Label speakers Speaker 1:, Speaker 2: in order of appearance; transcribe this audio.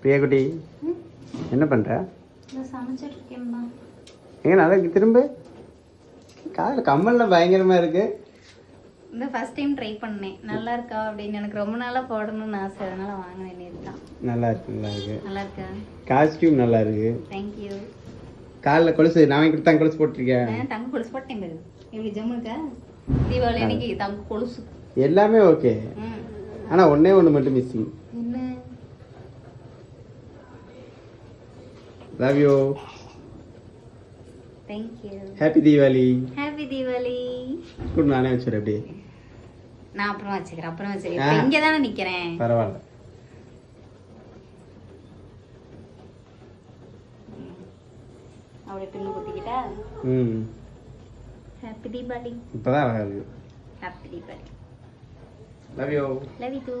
Speaker 1: பிரியா குட்டி என்ன பண்ணுற?
Speaker 2: சமைச்சிட்டு இருக்கேன்மா.
Speaker 1: ஏங்க நல்லா இருக்கு. திரும்ப காதில் கம்மல்லாம் பயங்கரமாக இருக்கு.
Speaker 2: இந்த ஃபர்ஸ்ட் டைம் ட்ரை பண்ணேன். நல்லா இருக்கா அப்படின்னு எனக்கு ரொம்ப நாளாக போடணும்னு ஆசை, அதனால வாங்கினேன். நேற்று தான்.
Speaker 1: நல்லா இருக்கு, நல்லா இருக்கு.
Speaker 2: நல்லா இருக்கா?
Speaker 1: காஸ்டியூம் நல்லா இருக்கு.
Speaker 2: தேங்க்யூ.
Speaker 1: காலில் கொலுசு நான் வாங்கி கொடுத்தா கொலுசு போட்டிருக்கேன்.
Speaker 2: தங்க கொலுசு போட்டேன் பாரு. இப்படி ஜம்முக்கா தீபாவளி அன்னைக்கு தங்க கொலுசு
Speaker 1: எல்லாமே ஓகே. ஆனால் ஒன்றே ஒன்று மட்டும் மிஸ்ஸிங்.
Speaker 2: என்ன?
Speaker 1: Love you.
Speaker 2: Thank you.
Speaker 1: Happy Deepavali.
Speaker 2: Happy Deepavali.
Speaker 1: கூட நானே வச்சுறேன். எப்படி?
Speaker 2: நான் அப்புறம் வச்சுக்கிறேன். இங்கே தானே நிற்கிறேன்.
Speaker 1: பரவாயில்ல.
Speaker 2: அப்படியே பின்னு குத்திக்கிட்டா. ஹாப்பி தீபாவளி.
Speaker 1: இப்போதான் அழகா இருக்கு.
Speaker 2: Happy Deepavali.
Speaker 1: Love you.
Speaker 2: Love you two.